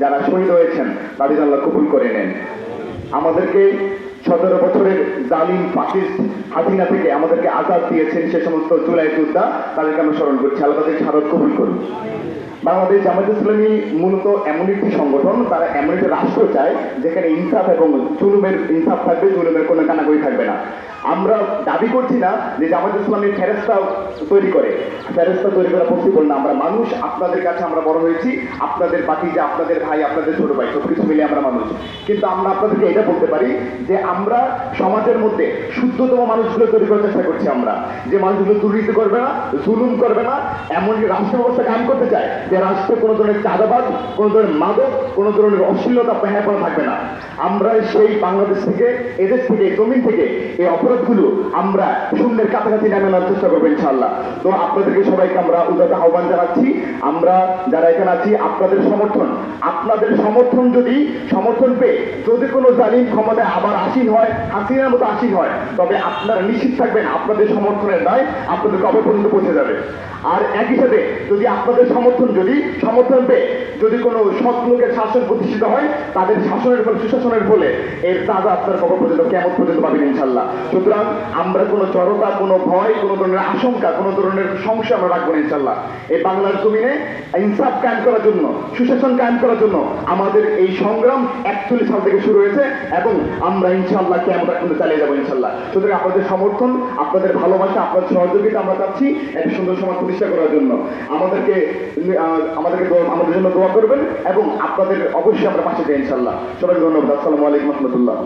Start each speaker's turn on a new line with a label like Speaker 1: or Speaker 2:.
Speaker 1: যারা শহীদ হয়েছেন তাদের আল্লাহ কবুল করে নেন। আমাদেরকে 17 বছরের জালিম ফাসিস্ট হাসিনা থেকে আমাদেরকে আজাদ দিয়েছেন সে সমস্ত জুলাই যোদ্ধা, তাদেরকে আমরা স্মরণ করছি। আল্লাহ তাদের শাহাদাত কবুল করুন। বাংলাদেশ জামায়াত ইসলামী মূলত এমন একটি সংগঠন, তারা এমন একটি রাষ্ট্র চায় যেখানে ইনসাফ এবং জুলুমের ইনসাফ থাকবে, জুলুমের কোনো কানাগরি থাকবে না। আমরা দাবি করছি না যে জামায়াত ইসলামী ফেরেশতা তৈরি করে, ফেরেশতা তৈরি করা পসিবল না। আমরা মানুষ, আপনাদের কাছে আমরা বড় হয়েছি, আপনাদের বাতিজা, আপনাদের ভাই, আপনাদের ছোট ভাই, সবকিছু মিলে আমরা মানুষ। কিন্তু আমরা আপনাদেরকে এটা বলতে পারি যে আমরা সমাজের মধ্যে শুদ্ধতম মানুষগুলো তৈরি করার চেষ্টা করছি। আমরা যে মানুষগুলো দুর্নীতি করবে না, জুলুম করবে না, এমন রাষ্ট্র ব্যবস্থা কায়েম করতে চায় যে রাষ্ট্রে কোনো ধরনের চাঁদাবাদ, কোনো ধরনের মাদক, কোনো ধরনের অশ্লীলতা হেঁপানো থাকবে না। আমরা সেই বাংলাদেশ থেকে, এদেশ থেকে, জমিন থেকে এই অপরাধগুলো আমরা শূন্যের কাছাকাছি নামে আনার চেষ্টা করবো ইনশাআল্লাহ। তো আপনাদেরকে সবাইকে আমরা উদাত্ত আহ্বান জানাচ্ছি। আমরা যারা এখানে আছি, আপনাদের সমর্থন যদি সমর্থন পেয়ে যদি কোনো জালিম ক্ষমতায় আবার আসীন হয়, হাসিনার মতো আসীন হয়, তবে আপনারা নিশ্চিত থাকবেন আপনাদের সমর্থনের দায় আপনাদের কবে পর্যন্ত পৌঁছে যাবে। আর একই সাথে যদি আপনাদের সমর্থন পেয়ে যদি কোনো সৎ লোকের শাসন প্রতিষ্ঠিত হয়, তাদের শাসনের ফলে, সুশাসনের ফলে এর তাজা আপনার কবে পর্যন্ত কেমন পর্যন্ত পাবেন ইনশাল্লাহ। সুতরাং আমরা কোনো জড়তা, কোনো ভয়, কোনো ধরনের আশঙ্কা, কোনো ধরনের সংশয় আমরা রাখবো না ইনশাল্লাহ। এই বাংলার জমিনে ইনসাফ কায়েম করার জন্য, সুশাসন কায়েম করার জন্য আমাদের এই সংগ্রাম 41 সাল থেকে শুরু হয়েছে এবং আমরা ইনশাল্লাহ কেমন পর্যন্ত চালিয়ে যাবো ইনশাল্লাহ। সুতরাং আপনাদের সমর্থন, আপনাদের ভালোবাসা, আপনাদের সহযোগিতা আমরা চাচ্ছি একটা সুন্দর সমাজ প্রতিষ্ঠা করার জন্য। আমাদের জন্য দোয়া করবেন এবং আপনাদের অবশ্যই আমরা পাশে যাই ইনশাল্লাহ। সবাইকে ধন্যবাদ। আসসালামু আলাইকুম রহমতুল্লাহ।